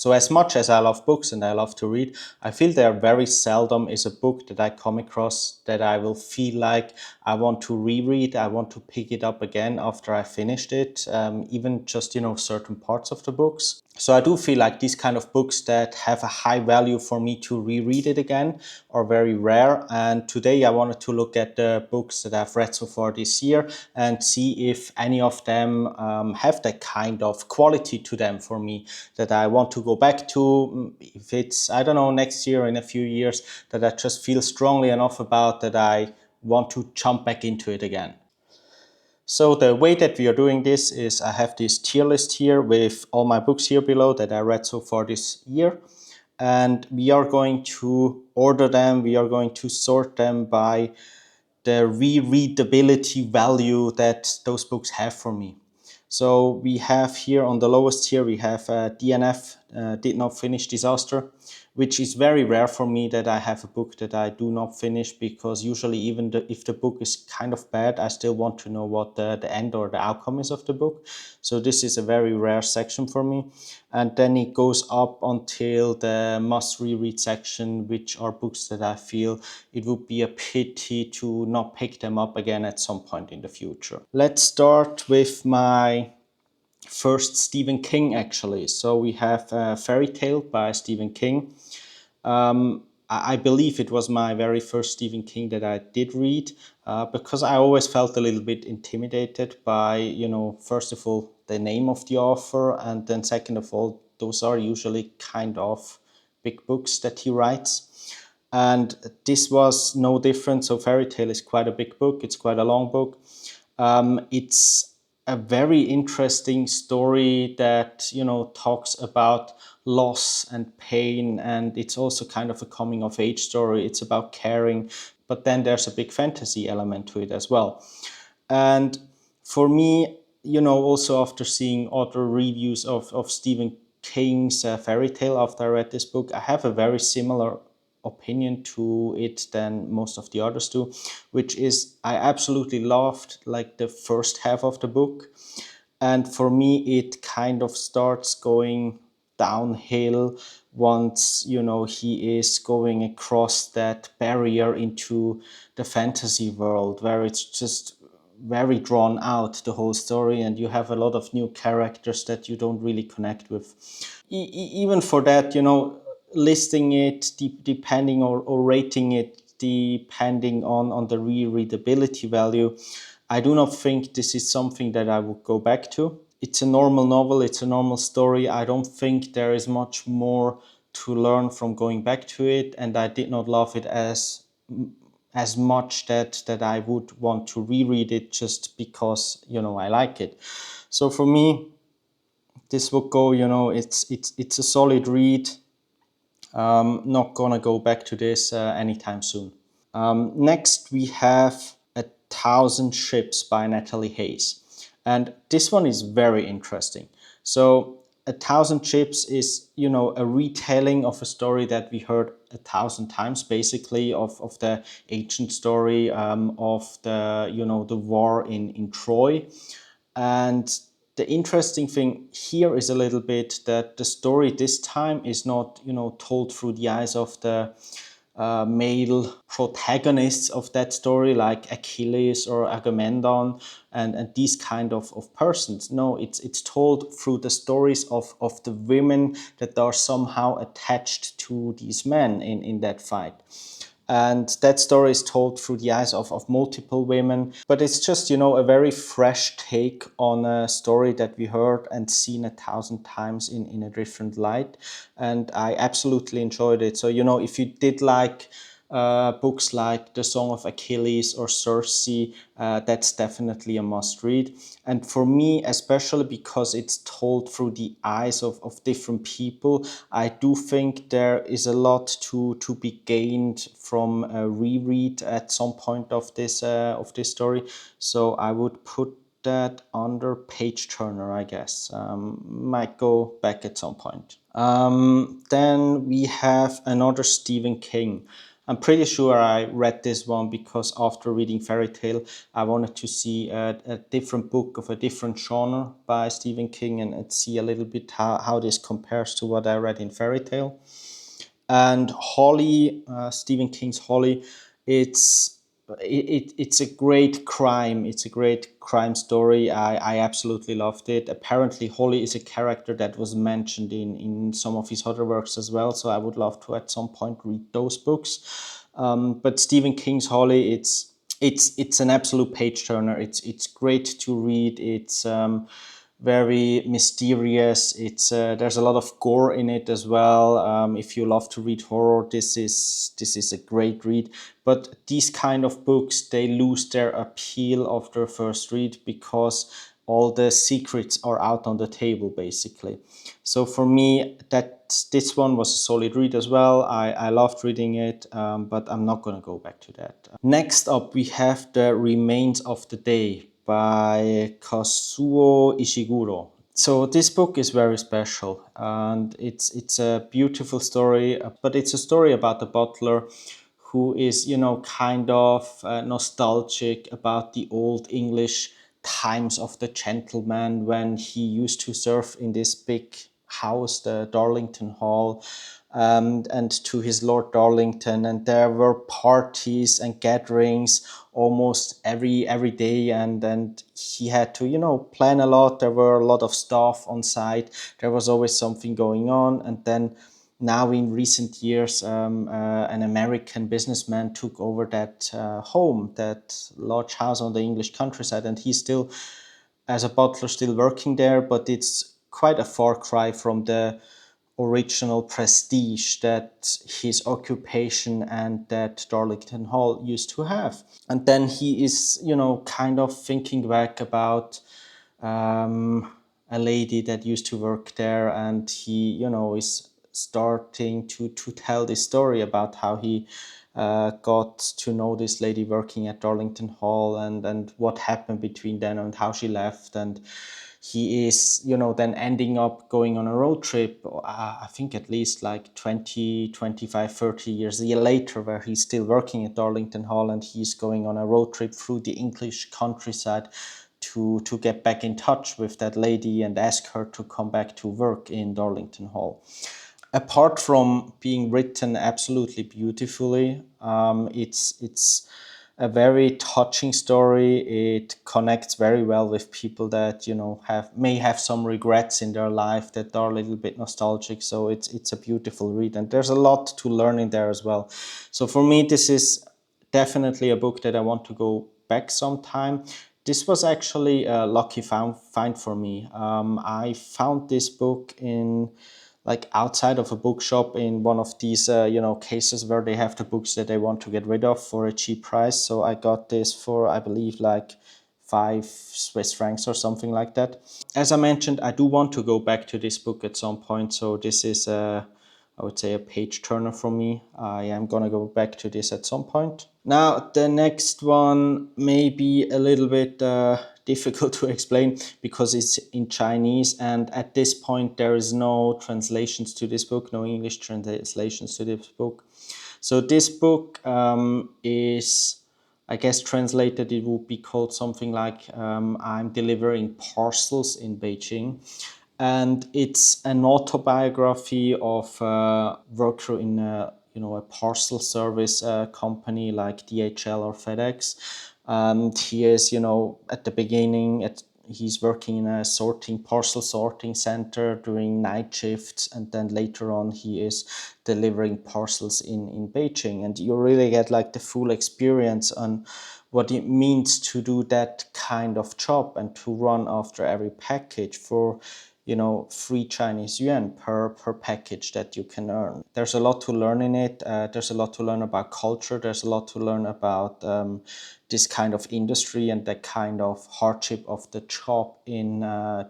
So as much as I love books and I love to read, I feel there very seldom is a book that I come across that I will feel like I want to reread, I want to pick it up again after I finished it, even just, certain parts of the books. So I do feel like these kind of books that have a high value for me to reread it again are very rare. And today I wanted to look at the books that I've read so far this year and see if any of them have that kind of quality to them for me that I want to go back to. If it's, I don't know, next year, in a few years, that I just feel strongly enough about that I want to jump back into it again. So the way that we are doing this is I have this tier list here with all my books here below that I read so far this year. And we are going to order them, we are going to sort them by the rereadability value that those books have for me. So we have here on the lowest tier, we have DNF, Did Not Finish Disaster, which is very rare for me that I have a book that I do not finish, because usually even if the book is kind of bad, I still want to know what the end or the outcome is of the book. So this is a very rare section for me. And then it goes up until the must reread section, which are books that I feel it would be a pity to not pick them up again at some point in the future. Let's start with my first Stephen King, actually. So we have Fairy Tale by Stephen King. I believe it was my very first Stephen King that I did read, because I always felt a little bit intimidated by, first of all, the name of the author, and then second of all, those are usually kind of big books that he writes. And this was no different. So Fairy Tale is quite a big book. It's quite a long book. It's a very interesting story that, talks about loss and pain. And it's also kind of a coming of age story. It's about caring, but then there's a big fantasy element to it as well. And for me, also after seeing other reviews of Stephen King's Fairy Tale after I read this book, I have a very similar opinion to it than most of the others do, which is I absolutely loved like the first half of the book. And for me, it kind of starts going downhill once, he is going across that barrier into the fantasy world, where it's just very drawn out, the whole story, and you have a lot of new characters that you don't really connect with. Even for that, listing it depending or rating it depending on the rereadability value, I do not think this is something that I would go back to. It's a normal novel, it's a normal story. I don't think there is much more to learn from going back to it, and I did not love it as much that I would want to reread it just because, I like it. So for me, this would go, it's a solid read. Not gonna go back to this anytime soon. Next, we have A Thousand Ships by Natalie Hayes. And this one is very interesting. So A Thousand Ships is, a retelling of a story that we heard 1,000 times, basically, of the ancient story of the war in Troy. And the interesting thing here is a little bit that the story this time is not, told through the eyes of the male protagonists of that story, like Achilles or Agamemnon and these kind of persons. No, it's told through the stories of the women that are somehow attached to these men in that fight. And that story is told through the eyes of multiple women. But it's just, a very fresh take on a story that we heard and seen 1,000 times in a different light. And I absolutely enjoyed it. So, if you did like books like The Song of Achilles or Circe, that's definitely a must read. And for me, especially because it's told through the eyes of different people, I do think there is a lot to be gained from a reread at some point of this story. So I would put that under page turner, I guess. Might go back at some point. Then we have another Stephen King. I'm pretty sure I read this one because after reading Fairy Tale, I wanted to see a different book of a different genre by Stephen King and see a little bit how this compares to what I read in Fairy Tale. And Holly, Stephen King's Holly, it's it's a great crime. It's a great crime story. I absolutely loved it. Apparently, Holly is a character that was mentioned in some of his other works as well. So I would love to at some point read those books. But Stephen King's Holly, it's an absolute page turner. It's great to read. It's very mysterious. It's there's a lot of gore in it as well. If you love to read horror, this is a great read. But these kind of books, they lose their appeal after first read because all the secrets are out on the table basically. So for me, this one was a solid read as well. I loved reading it, but I'm not going to go back to that. Next up, we have The Remains of the Day by Kazuo Ishiguro. So this book is very special, and it's a beautiful story, but it's a story about a butler who is, kind of nostalgic about the old English times of the gentleman when he used to serve in this big house, the Darlington Hall, and to his Lord Darlington, and there were parties and gatherings almost every day, and he had to plan a lot. There were a lot of staff on site. There was always something going on, and then now in recent years, an American businessman took over that home, that large house on the English countryside, and he's still, as a butler, still working there, but it's quite a far cry from the original prestige that his occupation and that Darlington Hall used to have. And then he is, kind of thinking back about a lady that used to work there, and he, is starting to tell this story about how he got to know this lady working at Darlington Hall, and what happened between them and how she left. And he is, then ending up going on a road trip, I think at least like 20, 25, 30 years a year later, where he's still working at Darlington Hall, and he's going on a road trip through the English countryside to get back in touch with that lady and ask her to come back to work in Darlington Hall. Apart from being written absolutely beautifully, it's a very touching story. It connects very well with people that may have some regrets in their life, that are a little bit nostalgic. So it's a beautiful read, and there's a lot to learn in there as well. So for me, this is definitely a book that I want to go back sometime. This was actually a lucky find for me. I found this book in, like, outside of a bookshop in one of these cases where they have the books that they want to get rid of for a cheap price. So I got this for, I believe, like 5 Swiss francs or something like that. As I mentioned, I do want to go back to this book at some point. So this is I would say a page turner for me. I am gonna go back to this at some point. Now, the next one may be a little bit difficult to explain because it's in Chinese, and at this point there is no translations to this book, no English translations to this book. So this book is, I guess translated, it would be called something like I'm delivering parcels in Beijing. And it's an autobiography of a worker in a parcel service company like DHL or FedEx. And he is, at the beginning, he's working in a parcel sorting center during night shifts, and then later on he is delivering parcels in Beijing. And you really get like the full experience on what it means to do that kind of job and to run after every package for 3 Chinese yuan per package that you can earn. There's a lot to learn in it. There's a lot to learn about culture. There's a lot to learn about this kind of industry and the kind of hardship of the job in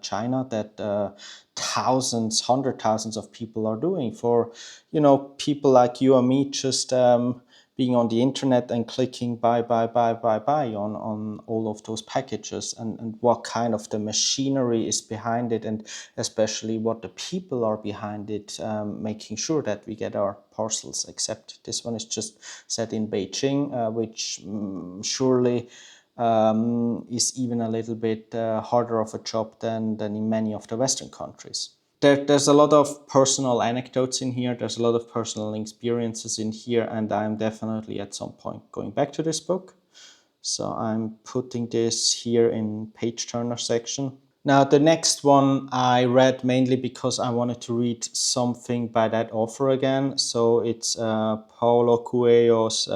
China that thousands, hundred thousands of people are doing for, people like you and me, just being on the internet and clicking buy on all of those packages, and what kind of the machinery is behind it, and especially what the people are behind it, making sure that we get our parcels accepted. This one is just set in Beijing, which surely is even a little bit harder of a job than in many of the Western countries. There's a lot of personal anecdotes in here, there's a lot of personal experiences in here, and I'm definitely at some point going back to this book. So I'm putting this here in page turner section. Now, the next one I read mainly because I wanted to read something by that author again. So it's Paulo Coelho's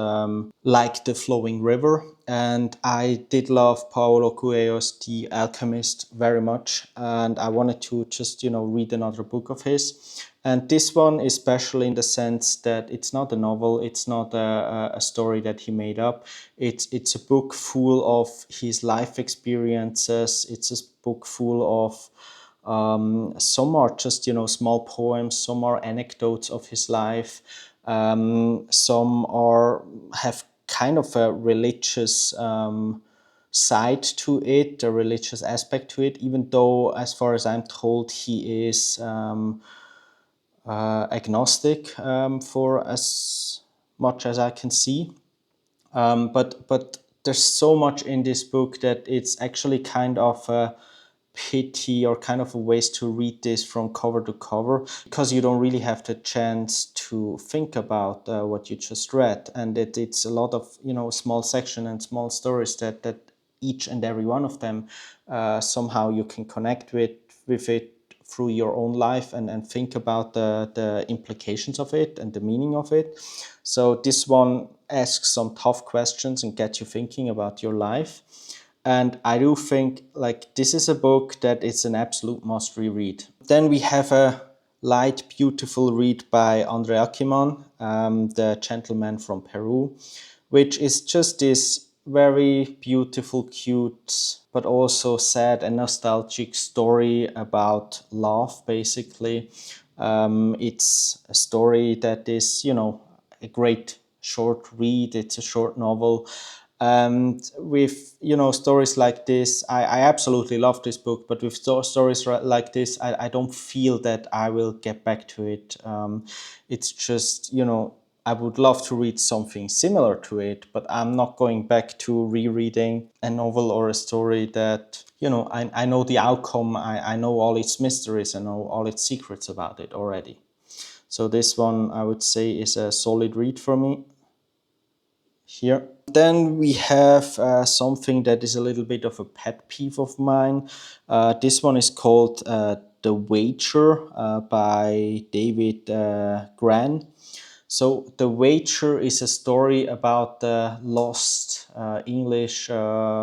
Like the Flowing River. And I did love Paulo Coelho's The Alchemist very much. And I wanted to just, read another book of his. And this one is special in the sense that it's not a novel, it's not a story that he made up. It's a book full of his life experiences. It's a book full of some are just small poems, some are anecdotes of his life, some are have kind of a religious side to it, a religious aspect to it, even though, as far as I'm told, he is agnostic for as much as I can see. But there's so much in this book that it's actually kind of a pity or kind of a waste to read this from cover to cover, because you don't really have the chance to think about what you just read, and it's a lot of small section and small stories that each and every one of them somehow you can connect with it through your own life, and think about the implications of it and the meaning of it. So this one asks some tough questions and gets you thinking about your life. And I do think this is a book that it's an absolute must reread. Then we have a light, beautiful read by Andre Aciman, The Gentleman from Peru, which is just this very beautiful, cute, but also sad and nostalgic story about love, basically. It's a story that is, a great short read. It's a short novel. And with stories like this, I absolutely love this book, but with stories like this, I don't feel that I will get back to it. It's just I would love to read something similar to it, but I'm not going back to rereading a novel or a story that I know the outcome, I know all its mysteries, I know all its secrets about it already. So this one, I would say, is a solid read for me here. Then we have something that is a little bit of a pet peeve of mine. This one is called The Wager by David Gran. So The Wager is a story about the lost English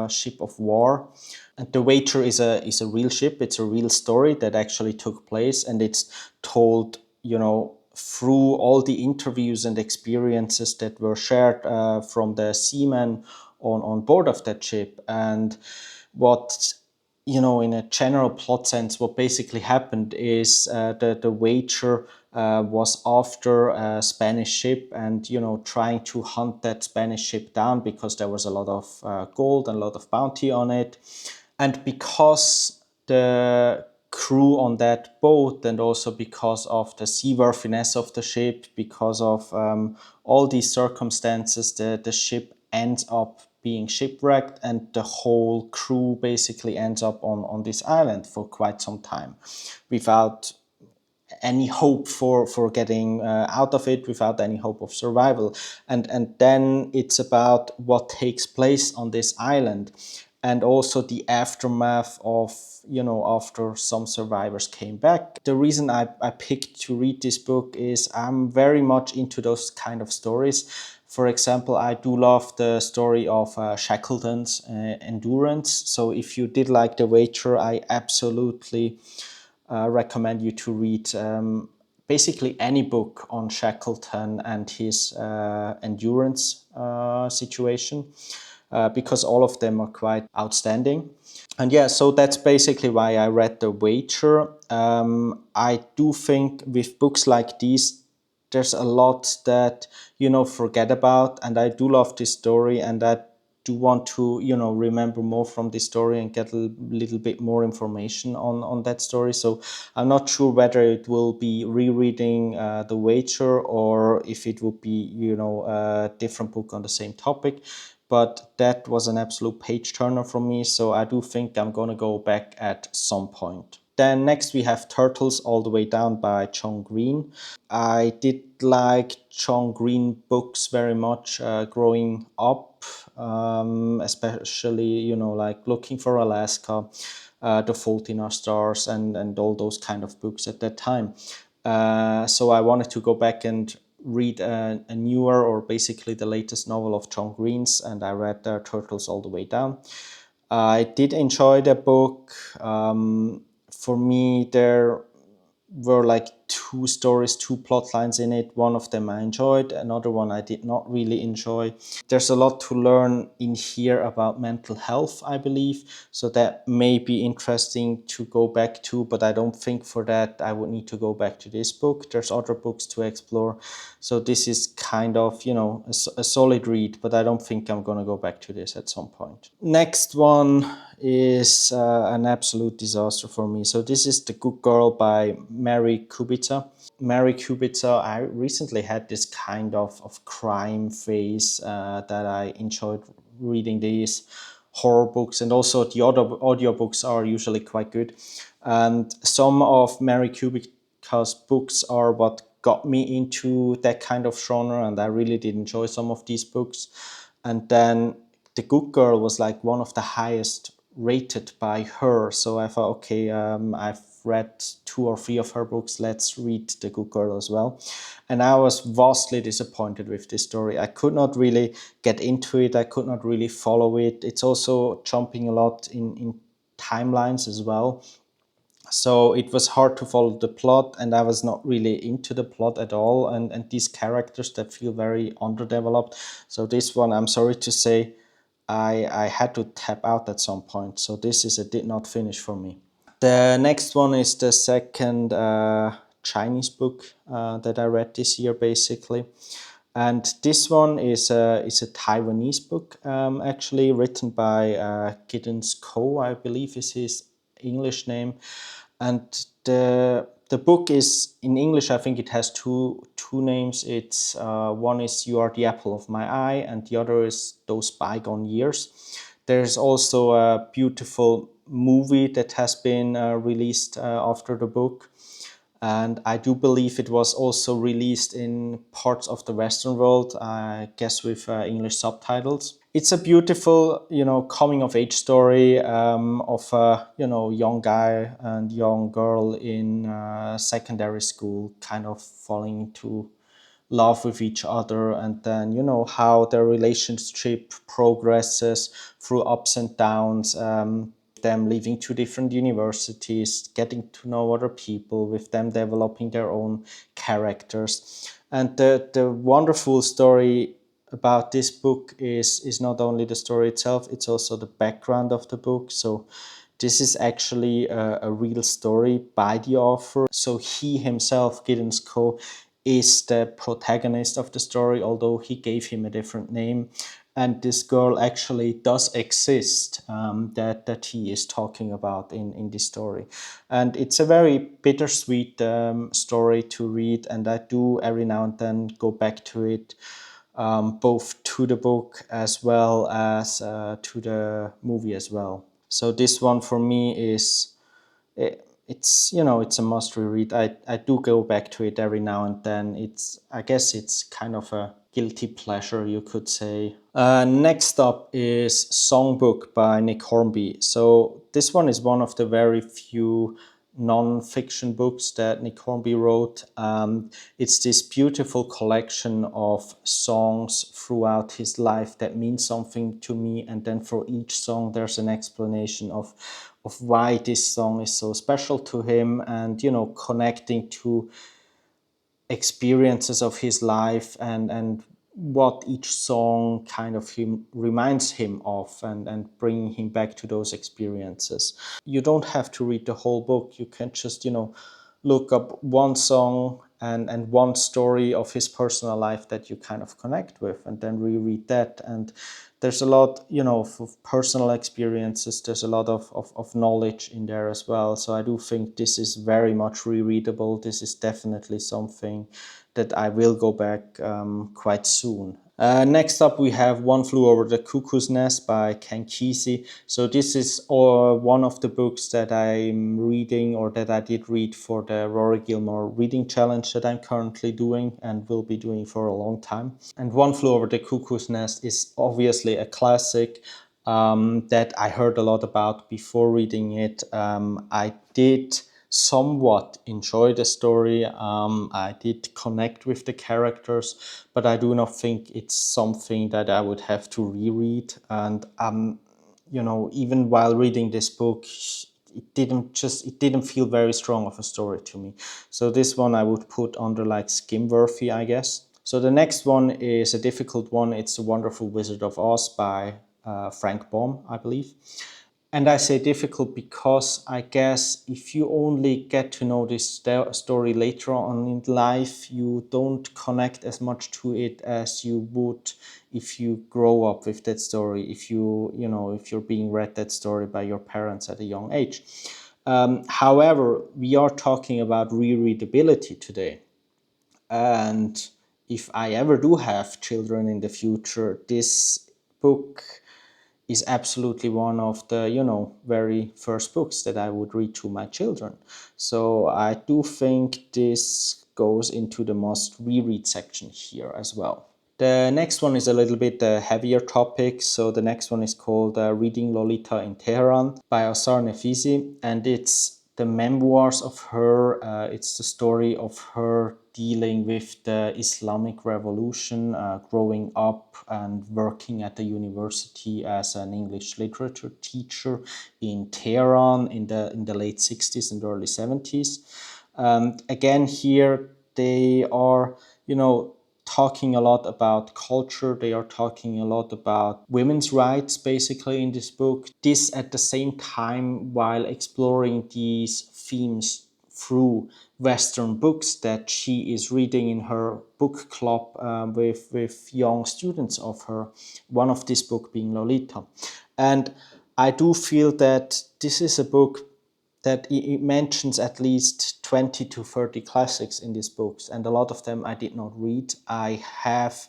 ship of war. And The Wager is a real ship. It's a real story that actually took place, and it's told, through all the interviews and experiences that were shared from the seamen on board of that ship. And what, in a general plot sense, what basically happened is the Wager was after a Spanish ship, and trying to hunt that Spanish ship down because there was a lot of gold and a lot of bounty on it. And because the crew on that boat, and also because of the seaworthiness of the ship, because of all these circumstances, the ship ends up being shipwrecked, and the whole crew basically ends up on this island for quite some time without any hope for getting out of it, without any hope of survival. And then it's about what takes place on this island, and also the aftermath of, after some survivors came back. The reason I picked to read this book is I'm very much into those kind of stories. For example, I do love the story of Shackleton's endurance. So if you did like The Wager, I absolutely recommend you to read basically any book on Shackleton and his endurance situation, because all of them are quite outstanding. And yeah, so that's basically why I read The Wager. I do think with books like these, there's a lot that, forget about. And I do love this story, and I do want to, remember more from this story and get a little bit more information on that story. So I'm not sure whether it will be rereading The Wager, or if it would be, a different book on the same topic. But that was an absolute page turner for me. So I do think I'm going to go back at some point. Then next we have Turtles All the Way Down by John Green. I did like John Green books very much growing up, especially, like Looking for Alaska, The Fault in Our Stars, and all those kind of books at that time. So I wanted to go back and read a newer, or basically the latest novel of John Green's, and I read Turtles All the Way Down. I did enjoy the book. For me, there were like two stories, two plot lines in it. One of them I enjoyed, another one I did not really enjoy. There's a lot to learn in here about mental health, I believe. So that may be interesting to go back to, but I don't think for that I would need to go back to this book. There's other books to explore. So this is kind of, a solid read, but I don't think I'm going to go back to this at some point. Next one is an absolute disaster for me. So this is The Good Girl by Mary Kubica. Mary Kubica, I recently had this kind of crime phase that I enjoyed reading these horror books, and also the audiobooks are usually quite good. And some of Mary Kubica's books are what got me into that kind of genre, and I really did enjoy some of these books. And then The Good Girl was like one of the highest rated by her. So I thought, okay, I've read two or three of her books. Let's read The Good Girl as well. And I was vastly disappointed with this story. I could not really get into it. I could not really follow it. It's also jumping a lot in timelines as well. So it was hard to follow the plot, and I was not really into the plot at all. And these characters that feel very underdeveloped. So this one, I'm sorry to say, I had to tap out at some point. So this is a did not finish for me. The next one is the second Chinese book that I read this year, basically. And this one is a Taiwanese book, actually, written by Giddens Ko, I believe is his English name. And the book is in English. I think it has two names. It's one is You Are the Apple of My Eye, and the other is Those Bygone Years. There's also a beautiful movie that has been released after the book. And I do believe it was also released in parts of the Western world, I guess with English subtitles. It's a beautiful, coming of age story of a, young guy and young girl in secondary school, kind of falling into love with each other, and then how their relationship progresses through ups and downs, them leaving two different universities, getting to know other people, with them developing their own characters. And the wonderful story about this book is not only the story itself, it's also the background of the book. So this is actually a real story by the author. So he himself, Giddens Co, is the protagonist of the story, although he gave him a different name. And this girl actually does exist, that he is talking about in this story. And it's a very bittersweet story to read, and I do every now and then go back to it, both to the book as well as to the movie as well. So this one for me is it's a must reread. I do go back to it every now and then. I guess it's kind of a guilty pleasure, you could say. Next up is Songbook by Nick Hornby. So this one is one of the very few non-fiction books that Nick Hornby wrote. It's this beautiful collection of songs throughout his life that mean something to me, and then for each song there's an explanation of why this song is so special to him, and connecting to experiences of his life, and what each song kind of reminds him of, and bringing him back to those experiences. You don't have to read the whole book. You can just look up one song and one story of his personal life that you kind of connect with, and then reread that. And there's a lot, of personal experiences. There's a lot of knowledge in there as well. So I do think this is very much rereadable. This is definitely something that I will go back quite soon. Next up, we have One Flew Over the Cuckoo's Nest by Ken Kesey. So this is one of the books that I'm reading, or that I did read for the Rory Gilmore Reading Challenge that I'm currently doing and will be doing for a long time. And One Flew Over the Cuckoo's Nest is obviously a classic that I heard a lot about before reading it. I did somewhat enjoy the story. I did connect with the characters, but I do not think it's something that I would have to reread. And even while reading this book, it didn't feel very strong of a story to me. So this one I would put under like skim worthy, I guess. So the next one is a difficult one. It's The Wonderful Wizard of Oz by Frank Baum, I believe. And I say difficult because I guess if you only get to know this story later on in life, you don't connect as much to it as you would if you grow up with that story, if if you're being read that story by your parents at a young age. However, we are talking about rereadability today. And if I ever do have children in the future, this book is absolutely one of the very first books that I would read to my children. So I do think this goes into the must reread section here as well. The next one is a little bit a heavier topic. So the next one is called Reading Lolita in Tehran by Asar Nefisi, and it's the memoirs of her. It's the story of her dealing with the Islamic Revolution, growing up and working at the university as an English literature teacher in Tehran in the late 60s and early 70s. Again, here they are, talking a lot about culture. They are talking a lot about women's rights, basically, in this book. This at the same time while exploring these themes through Western books that she is reading in her book club with young students of her. One of this book being Lolita. And I do feel that this is a book that it mentions at least 20 to 30 classics in these books, and a lot of them I did not read. I have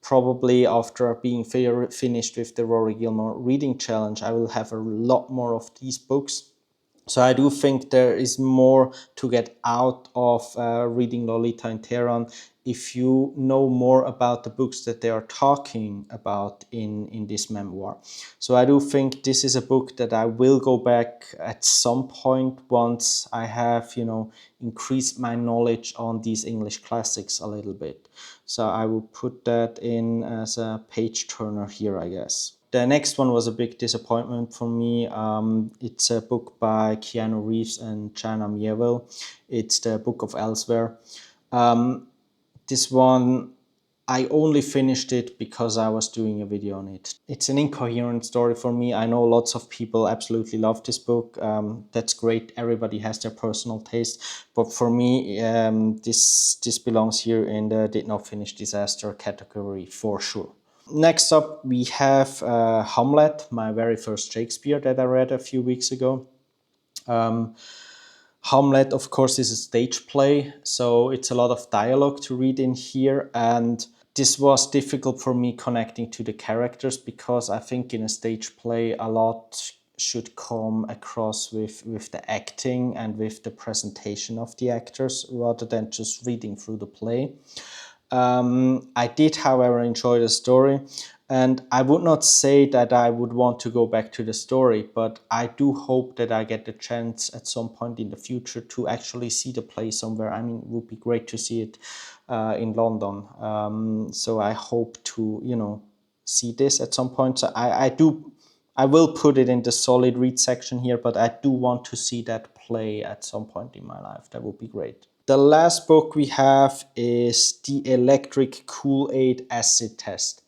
probably, after being finished with the Rory Gilmore Reading Challenge, I will have a lot more of these books. So I do think there is more to get out of reading Lolita in Tehran if you know more about the books that they are talking about in this memoir. So I do think this is a book that I will go back at some point once I have, increased my knowledge on these English classics a little bit. So I will put that in as a page turner here, I guess. The next one was a big disappointment for me. It's a book by Keanu Reeves and Jana Mieville. It's the Book of Elsewhere. This one, I only finished it because I was doing a video on it. It's an incoherent story for me. I know lots of people absolutely love this book. That's great. Everybody has their personal taste. But for me, this belongs here in the did not finish disaster category for sure. Next up, we have Hamlet, my very first Shakespeare that I read a few weeks ago. Hamlet, of course, is a stage play, so it's a lot of dialogue to read in here. And this was difficult for me connecting to the characters because I think in a stage play, a lot should come across with the acting and with the presentation of the actors rather than just reading through the play. I did, however, enjoy the story, and I would not say that I would want to go back to the story, but I do hope that I get the chance at some point in the future to actually see the play somewhere. I mean, it would be great to see it in London. So I hope to, see this at some point. So I will put it in the solid read section here, but I do want to see that play at some point in my life. That would be great. The last book we have is The Electric Kool-Aid Acid Test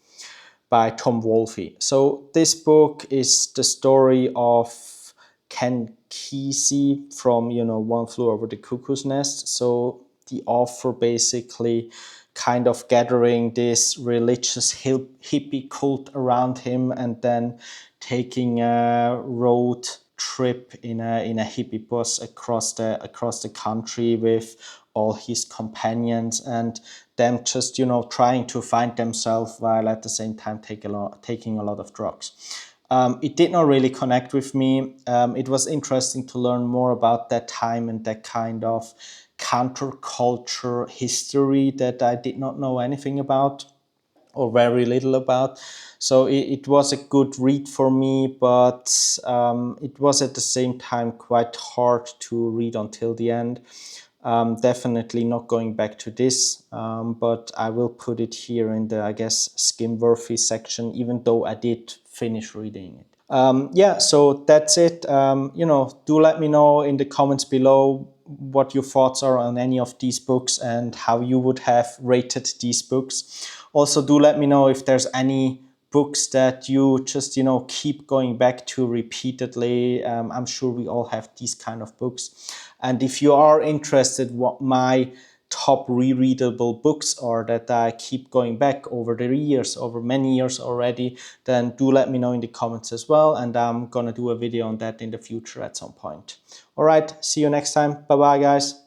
by Tom Wolfe. So this book is the story of Ken Kesey from, One Flew Over the Cuckoo's Nest. So the author basically kind of gathering this religious hippie cult around him and then taking a road trip in a hippie bus across the country with all his companions, and them just trying to find themselves while at the same time taking a lot of drugs. It did not really connect with me. It was interesting to learn more about that time and that kind of counterculture history that I did not know anything about or very little about. So it was a good read for me, but it was at the same time quite hard to read until the end. Definitely not going back to this, but I will put it here in the, I guess, skim-worthy section, even though I did finish reading it. Yeah, so that's it. Do let me know in the comments below what your thoughts are on any of these books and how you would have rated these books. Also, do let me know if there's any books that you just, keep going back to repeatedly. I'm sure we all have these kind of books. And if you are interested what my top rereadable books are that I keep going back over the years, over many years already, then do let me know in the comments as well. And I'm gonna do a video on that in the future at some point. All right, see you next time. Bye-bye, guys.